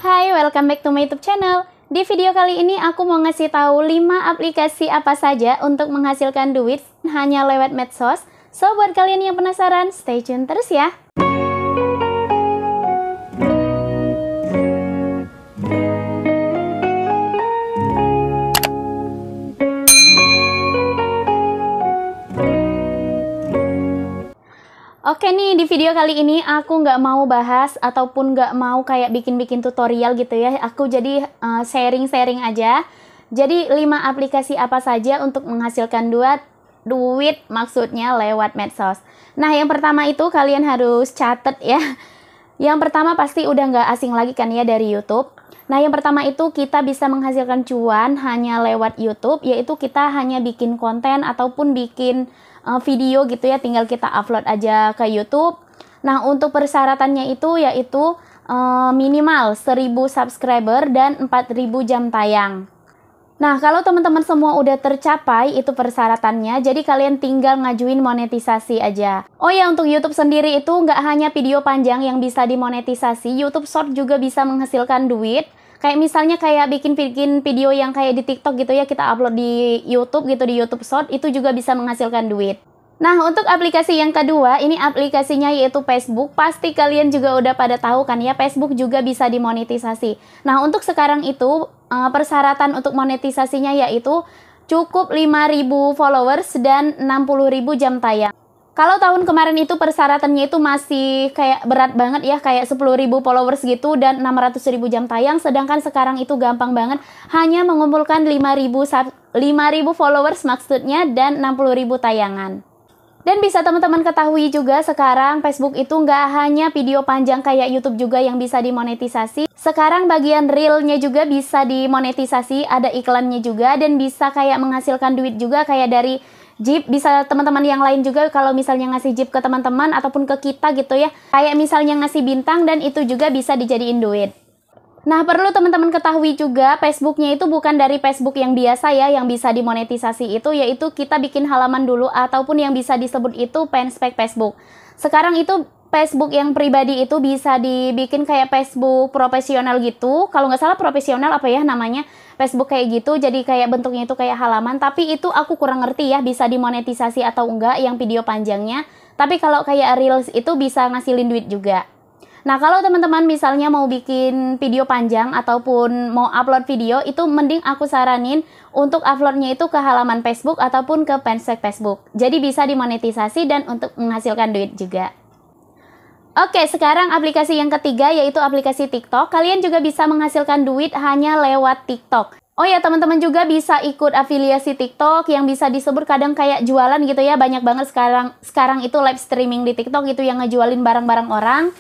Hai, welcome back to my YouTube channel. Di video kali ini aku mau ngasih tahu 5 aplikasi apa saja untuk menghasilkan duit hanya lewat medsos. So, buat kalian yang penasaran, stay tune terus ya. Oke nih, di video kali ini aku nggak mau bahas ataupun nggak mau kayak bikin-bikin tutorial gitu ya. Aku jadi sharing-sharing aja. Jadi 5 aplikasi apa saja untuk menghasilkan duit maksudnya lewat medsos. Nah, yang pertama itu kalian harus catat ya. Yang pertama pasti udah nggak asing lagi kan ya dari YouTube. Nah, yang pertama itu kita bisa menghasilkan cuan hanya lewat YouTube, yaitu kita hanya bikin konten ataupun bikin video gitu ya, tinggal kita upload aja ke YouTube. Nah, untuk persyaratannya itu yaitu minimal 1000 subscriber dan 4000 jam tayang. Nah, kalau teman-teman semua udah tercapai itu persyaratannya, jadi kalian tinggal ngajuin monetisasi aja. Oh ya, untuk YouTube sendiri itu nggak hanya video panjang yang bisa dimonetisasi, YouTube Short juga bisa menghasilkan duit. Kayak misalnya kayak bikin video yang kayak di TikTok gitu ya, kita upload di YouTube gitu, di YouTube Short, itu juga bisa menghasilkan duit. Nah, untuk aplikasi yang kedua, ini aplikasinya yaitu Facebook. Pasti kalian juga udah pada tahu kan ya, Facebook juga bisa dimonetisasi. Nah, untuk sekarang itu, persyaratan untuk monetisasinya yaitu cukup 5.000 followers dan 60.000 jam tayang. Kalau tahun kemarin itu persyaratannya itu masih kayak berat banget ya, kayak 10.000 followers gitu dan 600.000 jam tayang, sedangkan sekarang itu gampang banget, hanya mengumpulkan 5.000 followers maksudnya dan 60.000 tayangan. Dan bisa teman-teman ketahui juga sekarang Facebook itu nggak hanya video panjang kayak YouTube juga yang bisa dimonetisasi. Sekarang bagian Reel-nya juga bisa dimonetisasi, ada iklannya juga dan bisa kayak menghasilkan duit juga kayak dari Jeep. Bisa teman-teman yang lain juga kalau misalnya ngasih Jeep ke teman-teman ataupun ke kita gitu ya. Kayak misalnya ngasih bintang dan itu juga bisa dijadiin duit. Nah, perlu teman-teman ketahui juga, Facebooknya itu bukan dari Facebook yang biasa ya, yang bisa dimonetisasi itu, yaitu kita bikin halaman dulu, ataupun yang bisa disebut itu fanspage Facebook. Sekarang itu Facebook yang pribadi itu bisa dibikin kayak Facebook profesional gitu, kalau nggak salah profesional apa ya namanya, Facebook kayak gitu, jadi kayak bentuknya itu kayak halaman, tapi itu aku kurang ngerti ya, bisa dimonetisasi atau enggak yang video panjangnya, tapi kalau kayak Reels itu bisa ngasilin duit juga. Nah, kalau teman-teman misalnya mau bikin video panjang ataupun mau upload video, itu mending aku saranin untuk uploadnya itu ke halaman Facebook ataupun ke fanspage Facebook. Jadi bisa dimonetisasi dan untuk menghasilkan duit juga. Oke, sekarang aplikasi yang ketiga yaitu aplikasi TikTok. Kalian juga bisa menghasilkan duit hanya lewat TikTok. Oh ya, teman-teman juga bisa ikut afiliasi TikTok yang bisa disebut kadang kayak jualan gitu ya. Banyak banget sekarang itu live streaming di TikTok itu yang ngejualin barang-barang orang.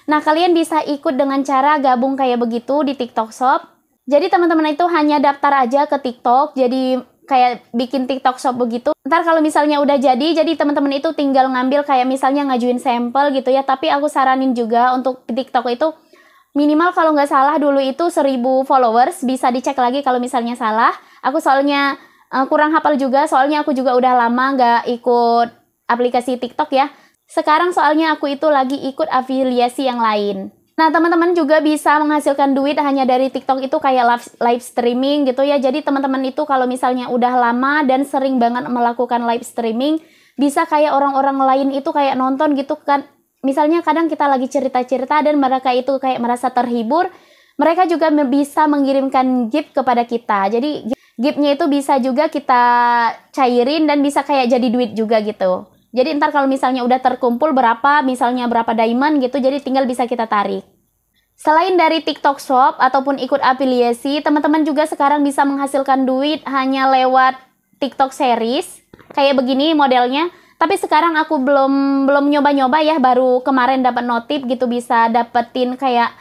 Nah, kalian bisa ikut dengan cara gabung kayak begitu di TikTok Shop. Jadi teman-teman itu hanya daftar aja ke TikTok, jadi kayak bikin TikTok Shop begitu. Ntar kalau misalnya udah jadi teman-teman itu tinggal ngambil kayak misalnya ngajuin sampel gitu ya. Tapi aku saranin juga untuk TikTok itu minimal kalau nggak salah dulu itu 1000 followers. Bisa dicek lagi kalau misalnya salah. Aku soalnya kurang hafal juga, soalnya aku juga udah lama nggak ikut aplikasi TikTok ya. Sekarang soalnya aku itu lagi ikut afiliasi yang lain. Nah, teman-teman juga bisa menghasilkan duit hanya dari TikTok itu kayak live streaming gitu ya. Jadi teman-teman itu kalau misalnya udah lama dan sering banget melakukan live streaming, bisa kayak orang-orang lain itu kayak nonton gitu kan. Misalnya kadang kita lagi cerita-cerita dan mereka itu kayak merasa terhibur, mereka juga bisa mengirimkan gift kepada kita. Jadi giftnya itu bisa juga kita cairin dan bisa kayak jadi duit juga gitu. Jadi ntar kalau misalnya udah terkumpul berapa, misalnya berapa diamond gitu, jadi tinggal bisa kita tarik. Selain dari TikTok Shop ataupun ikut afiliasi, teman-teman juga sekarang bisa menghasilkan duit hanya lewat TikTok Series. Kayak begini modelnya. Tapi sekarang aku belum nyoba-nyoba ya, baru kemarin dapat notif gitu bisa dapetin kayak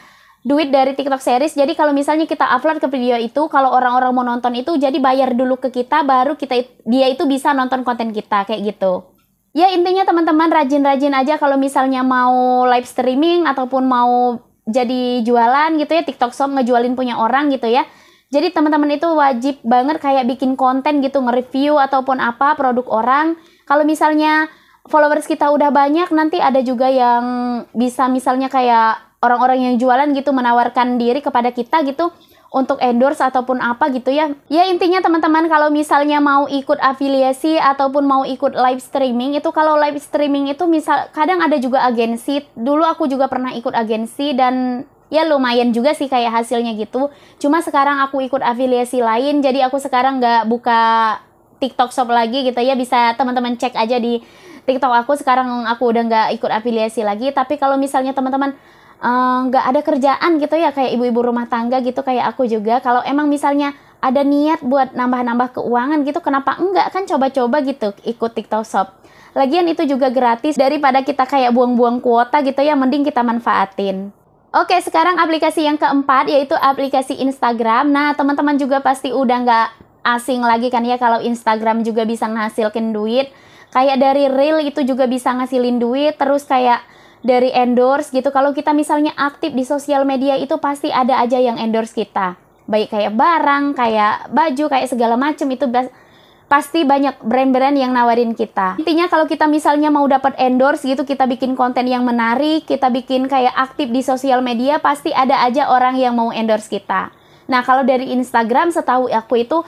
duit dari TikTok Series. Jadi kalau misalnya kita upload ke video itu, kalau orang-orang mau nonton itu, jadi bayar dulu ke kita, baru dia itu bisa nonton konten kita kayak gitu. Ya, intinya teman-teman rajin-rajin aja kalau misalnya mau live streaming ataupun mau jadi jualan gitu ya, TikTok Shop ngejualin punya orang gitu ya. Jadi teman-teman itu wajib banget kayak bikin konten gitu, nge-review ataupun apa produk orang. Kalau misalnya followers kita udah banyak, nanti ada juga yang bisa misalnya kayak orang-orang yang jualan gitu menawarkan diri kepada kita gitu untuk endorse ataupun apa gitu ya. Ya intinya teman-teman, kalau misalnya mau ikut afiliasi ataupun mau ikut live streaming, itu kalau live streaming itu misal kadang ada juga agensi. Dulu aku juga pernah ikut agensi dan ya lumayan juga sih kayak hasilnya gitu. Cuma sekarang aku ikut afiliasi lain, jadi aku sekarang nggak buka TikTok Shop lagi gitu ya. Bisa teman-teman cek aja di TikTok aku, sekarang aku udah nggak ikut afiliasi lagi. Tapi kalau misalnya teman-teman nggak ada kerjaan gitu ya, kayak ibu-ibu rumah tangga gitu kayak aku juga, kalau emang misalnya ada niat buat nambah-nambah keuangan gitu, kenapa enggak, kan coba-coba gitu ikut TikTok Shop. Lagian itu juga gratis, daripada kita kayak buang-buang kuota gitu ya, mending kita manfaatin. Oke, sekarang aplikasi yang keempat yaitu aplikasi Instagram. Nah, teman-teman juga pasti udah nggak asing lagi kan ya kalau Instagram juga bisa menghasilkan duit. Kayak dari Reel itu juga bisa ngasilin duit, terus kayak dari endorse gitu. Kalau kita misalnya aktif di sosial media itu pasti ada aja yang endorse kita. Baik kayak barang, kayak baju, kayak segala macam itu pasti banyak brand-brand yang nawarin kita. Intinya kalau kita misalnya mau dapat endorse gitu, kita bikin konten yang menarik, kita bikin kayak aktif di sosial media, pasti ada aja orang yang mau endorse kita. Nah, kalau dari Instagram setahu aku itu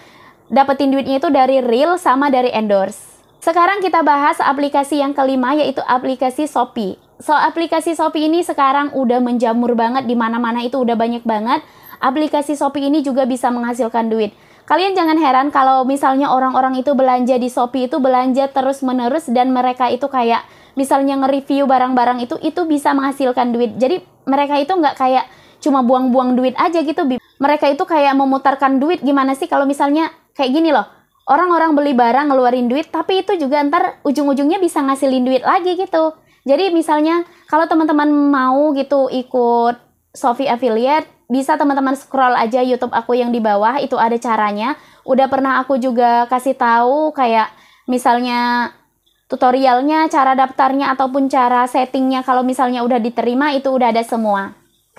dapetin duitnya itu dari Reel sama dari endorse. Sekarang kita bahas aplikasi yang kelima yaitu aplikasi Shopee. So, aplikasi Shopee ini sekarang udah menjamur banget, di mana-mana itu udah banyak banget. Aplikasi Shopee ini juga bisa menghasilkan duit. Kalian jangan heran kalau misalnya orang-orang itu belanja di Shopee itu belanja terus-menerus dan mereka itu kayak misalnya nge-review barang-barang itu bisa menghasilkan duit. Jadi mereka itu nggak kayak cuma buang-buang duit aja gitu. Mereka itu kayak memutarkan duit. Gimana sih kalau misalnya kayak gini loh. Orang-orang beli barang ngeluarin duit, tapi itu juga ntar ujung-ujungnya bisa ngasilin duit lagi gitu. Jadi misalnya kalau teman-teman mau gitu ikut Shopee Affiliate, bisa teman-teman scroll aja YouTube aku yang di bawah, itu ada caranya. Udah pernah aku juga kasih tahu kayak misalnya tutorialnya, cara daftarnya ataupun cara settingnya kalau misalnya udah diterima itu udah ada semua.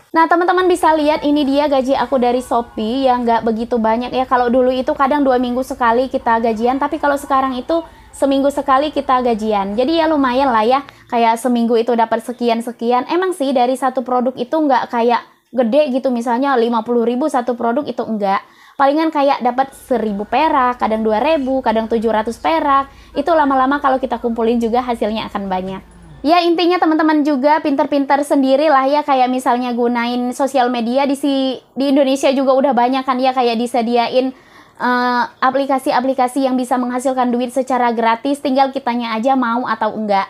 Nah, teman-teman bisa lihat ini dia gaji aku dari Shopee yang nggak begitu banyak ya. Kalau dulu itu kadang 2 minggu sekali kita gajian, tapi kalau sekarang itu seminggu sekali kita gajian. Jadi ya lumayan lah ya, kayak seminggu itu dapat sekian-sekian. Emang sih dari satu produk itu nggak kayak gede gitu, misalnya 50.000 satu produk itu enggak. Palingan kayak dapat 1.000 perak, kadang 2.000, kadang 700 perak. Itu lama-lama kalau kita kumpulin juga hasilnya akan banyak. Ya intinya teman-teman juga pinter-pinter sendiri lah ya, kayak misalnya gunain sosial media di Indonesia juga udah banyak kan ya, kayak disediain aplikasi-aplikasi yang bisa menghasilkan duit secara gratis, tinggal kitanya aja mau atau enggak.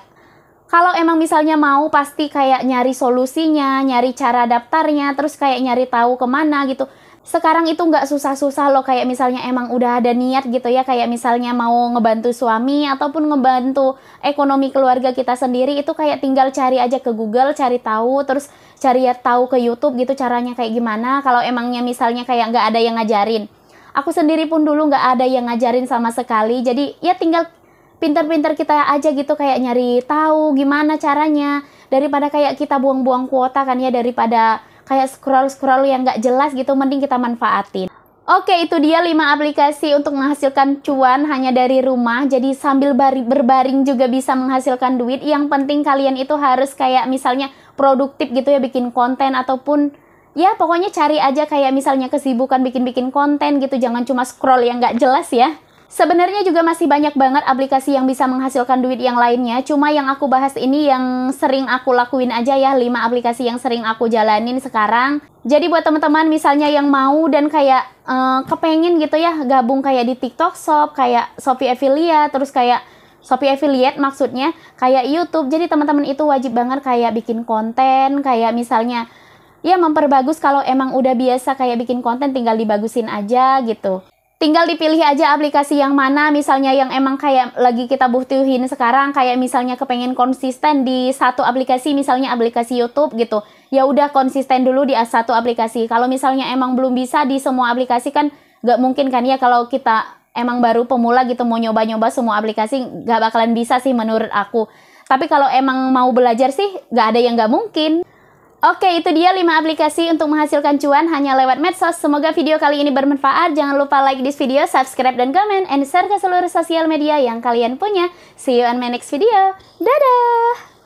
Kalau emang misalnya mau, pasti kayak nyari solusinya, nyari cara daftarnya, terus kayak nyari tahu kemana gitu. Sekarang itu nggak susah-susah loh, kayak misalnya emang udah ada niat gitu ya, kayak misalnya mau ngebantu suami ataupun ngebantu ekonomi keluarga kita sendiri, itu kayak tinggal cari aja ke Google, cari tahu, terus cari tahu ke YouTube gitu caranya kayak gimana. Kalau emangnya misalnya kayak nggak ada yang ngajarin. Aku sendiri pun dulu nggak ada yang ngajarin sama sekali, jadi ya tinggal pinter-pinter kita aja gitu, kayak nyari tahu gimana caranya, daripada kayak kita buang-buang kuota kan ya, daripada kayak scroll-scroll yang nggak jelas gitu, mending kita manfaatin. Oke, itu dia 5 aplikasi untuk menghasilkan cuan hanya dari rumah, jadi sambil berbaring juga bisa menghasilkan duit. Yang penting kalian itu harus kayak misalnya produktif gitu ya, bikin konten ataupun ya pokoknya cari aja kayak misalnya kesibukan bikin-bikin konten gitu, jangan cuma scroll yang nggak jelas ya. Sebenarnya juga masih banyak banget aplikasi yang bisa menghasilkan duit yang lainnya, cuma yang aku bahas ini yang sering aku lakuin aja ya, 5 aplikasi yang sering aku jalanin sekarang. Jadi buat teman-teman misalnya yang mau dan kayak kepengen gitu ya gabung kayak di TikTok Shop, kayak Shopee Affiliate, terus kayak Shopee Affiliate maksudnya, kayak YouTube. Jadi teman-teman itu wajib banget kayak bikin konten, kayak misalnya ya memperbagus. Kalau emang udah biasa kayak bikin konten, tinggal dibagusin aja gitu. Tinggal dipilih aja aplikasi yang mana, misalnya yang emang kayak lagi kita butuhin sekarang, kayak misalnya kepengen konsisten di satu aplikasi, misalnya aplikasi YouTube gitu. Ya udah konsisten dulu di satu aplikasi. Kalau misalnya emang belum bisa di semua aplikasi kan nggak mungkin kan ya, kalau kita emang baru pemula gitu mau nyoba-nyoba semua aplikasi, nggak bakalan bisa sih menurut aku. Tapi kalau emang mau belajar sih nggak ada yang nggak mungkin. Oke, itu dia 5 aplikasi untuk menghasilkan cuan hanya lewat medsos. Semoga video kali ini bermanfaat. Jangan lupa like this video, subscribe dan komen, and share ke seluruh sosial media yang kalian punya. See you on my next video. Dadah!